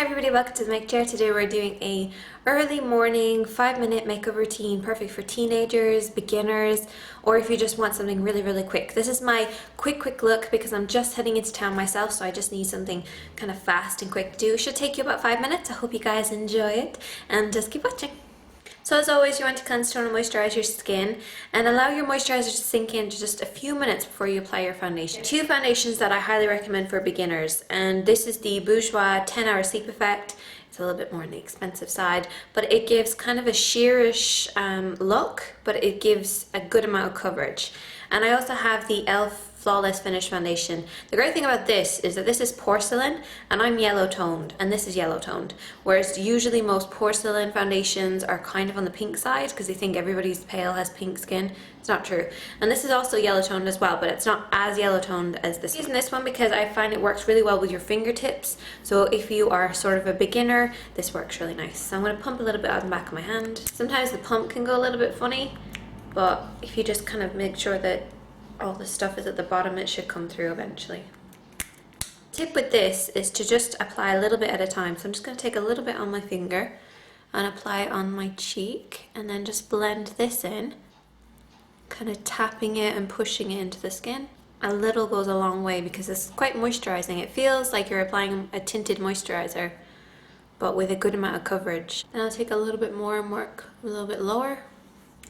everybody, welcome to the Themakeupchair. Today we're doing a early morning 5-minute makeup routine, perfect for teenagers, beginners, or if you just want something really quick. This is my quick look because I'm just heading into town myself, so I just need something kind of fast and quick to do. It should take you about 5 minutes. I hope you guys enjoy it and just keep watching. So as always, you want to cleanse, tone and moisturize your skin and allow your moisturizer to sink in to just a few minutes before you apply your foundation. Two foundations that I highly recommend for beginners, and this is the Bourjois 10-hour sleep effect. It's a little bit more on the expensive side, but it gives kind of a sheerish look, but it gives a good amount of coverage. And I also have the e.l.f. Flawless Finish Foundation. The great thing about this is that this is porcelain and I'm yellow toned and this is yellow toned, whereas usually most porcelain foundations are kind of on the pink side because they think everybody's pale has pink skin. It's not true. And this is also yellow toned as well, but it's not as yellow toned as this. I'm using this one because I find it works really well with your fingertips, so if you are sort of a beginner, this works really nice. So I'm going to pump a little bit on the back of my hand. Sometimes the pump can go a little bit funny, but if you just kind of make sure that all the stuff is at the bottom, it should come through eventually. Tip with this is to just apply a little bit at a time. So I'm just going to take a little bit on my finger and apply it on my cheek and then just blend this in, kind of tapping it and pushing it into the skin. A little goes a long way because it's quite moisturizing. It feels like you're applying a tinted moisturizer but with a good amount of coverage. Then I'll take a little bit more and work a little bit lower.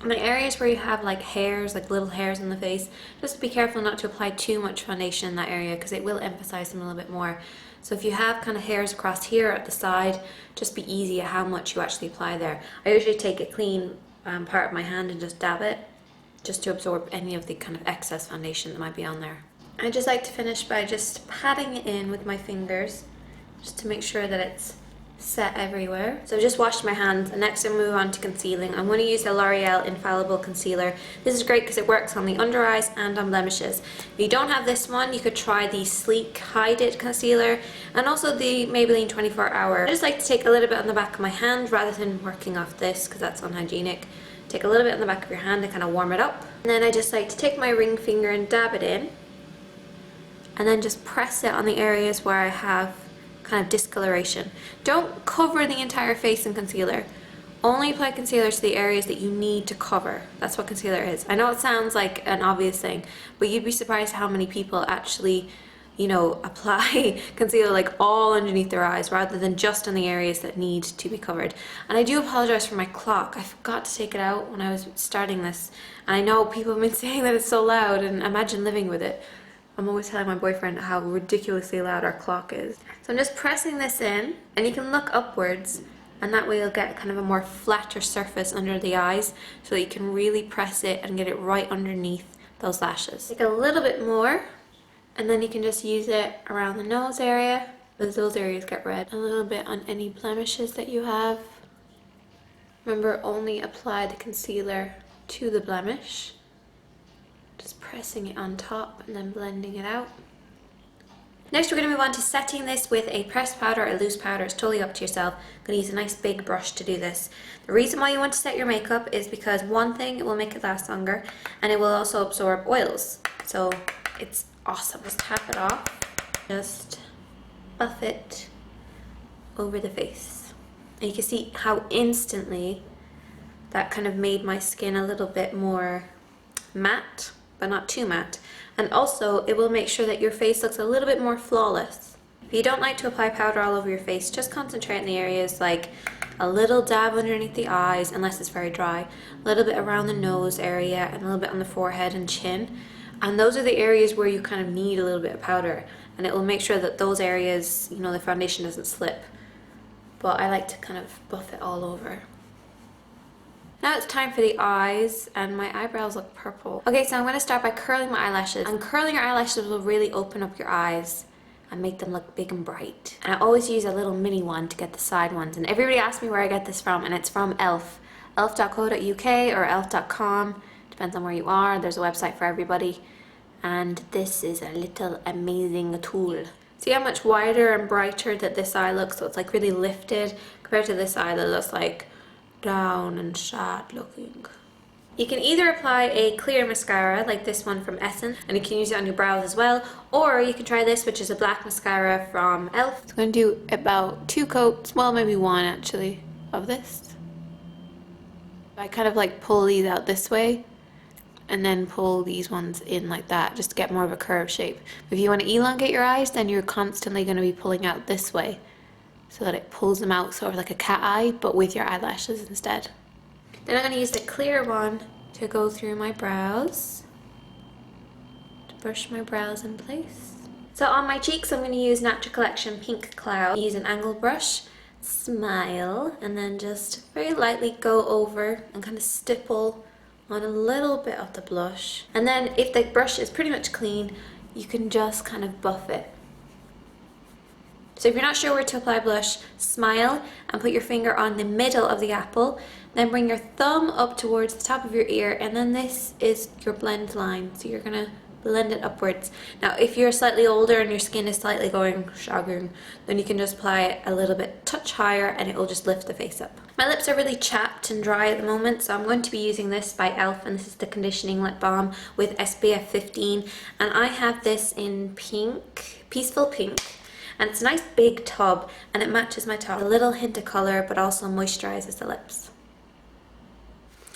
In the areas where you have like hairs, like little hairs on the face, just be careful not to apply too much foundation in that area because it will emphasize them a little bit more. So if you have kind of hairs across here at the side, just be easy at how much you actually apply there. I usually take a clean part of my hand and just dab it, just to absorb any of the kind of excess foundation that might be on there. I just like to finish by just patting it in with my fingers, just to make sure that it's set everywhere. So I've just washed my hands and next I move on to concealing. I'm going to use the L'Oreal Infallible Concealer. This is great because it works on the under eyes and on blemishes. If you don't have this one, you could try the Sleek Hide It Concealer and also the Maybelline 24 Hour. I just like to take a little bit on the back of my hand rather than working off this because that's unhygienic. Take a little bit on the back of your hand and kind of warm it up. And then I just like to take my ring finger and dab it in and then just press it on the areas where I have kind of discoloration. Don't cover the entire face in concealer. Only apply concealer to the areas that you need to cover. That's what concealer is. I know it sounds like an obvious thing, but you'd be surprised how many people actually, you know, apply concealer like all underneath their eyes rather than just on the areas that need to be covered. And I do apologize for my clock. I forgot to take it out when I was starting this. And I know people have been saying that it's so loud, and imagine living with it. I'm always telling my boyfriend how ridiculously loud our clock is. So I'm just pressing this in, and you can look upwards, and that way you'll get kind of a more flatter surface under the eyes so that you can really press it and get it right underneath those lashes. Take a little bit more, and then you can just use it around the nose area, because those areas get red. A little bit on any blemishes that you have. Remember, only apply the concealer to the blemish. Just pressing it on top and then blending it out. Next we're going to move on to setting this with a pressed powder or a loose powder. It's totally up to yourself. I'm going to use a nice big brush to do this. The reason why you want to set your makeup is because one thing, it will make it last longer and it will also absorb oils. So it's awesome. Just tap it off. Just buff it over the face. And you can see how instantly that kind of made my skin a little bit more matte, but not too matte, and also it will make sure that your face looks a little bit more flawless. If you don't like to apply powder all over your face, just concentrate in the areas like a little dab underneath the eyes, unless it's very dry, a little bit around the nose area, and a little bit on the forehead and chin, and those are the areas where you kind of need a little bit of powder, and it will make sure that those areas, you know, the foundation doesn't slip. But I like to kind of buff it all over. Now it's time for the eyes, and my eyebrows look purple. Okay, so I'm going to start by curling my eyelashes. And curling your eyelashes will really open up your eyes and make them look big and bright. And I always use a little mini one to get the side ones. And everybody asks me where I get this from, and it's from e.l.f. elf.co.uk or elf.com. Depends on where you are. There's a website for everybody. And this is a little amazing tool. See how much wider and brighter that this eye looks? So it's like really lifted compared to this eye that looks like down and sad looking. You can either apply a clear mascara like this one from Essence, and you can use it on your brows as well, or you can try this, which is a black mascara from e.l.f. So I'm going to do about 2 coats, well maybe 1 actually, of this. I kind of like pull these out this way and then pull these ones in like that just to get more of a curved shape. If you want to elongate your eyes, then you're constantly going to be pulling out this way so that it pulls them out sort of like a cat eye, but with your eyelashes instead. Then I'm going to use the clear one to go through my brows, to brush my brows in place. So on my cheeks, I'm going to use Natural Collection Pink Cloud. Use an angled brush, smile, and then just very lightly go over and kind of stipple on a little bit of the blush. And then if the brush is pretty much clean, you can just kind of buff it. So if you're not sure where to apply blush, smile and put your finger on the middle of the apple, then bring your thumb up towards the top of your ear, and then this is your blend line. So you're gonna blend it upwards. Now if you're slightly older and your skin is slightly going shagging, then you can just apply it a little bit touch higher and it will just lift the face up. My lips are really chapped and dry at the moment, so I'm going to be using this by e.l.f. and this is the conditioning lip balm with SPF 15, and I have this in pink, Peaceful Pink. And it's a nice big tub and it matches my top. A little hint of colour but also moisturizes the lips.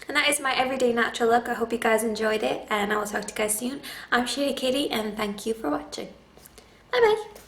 And that is my everyday natural look. I hope you guys enjoyed it and I will talk to you guys soon. I'm Shady Katie and thank you for watching. Bye bye.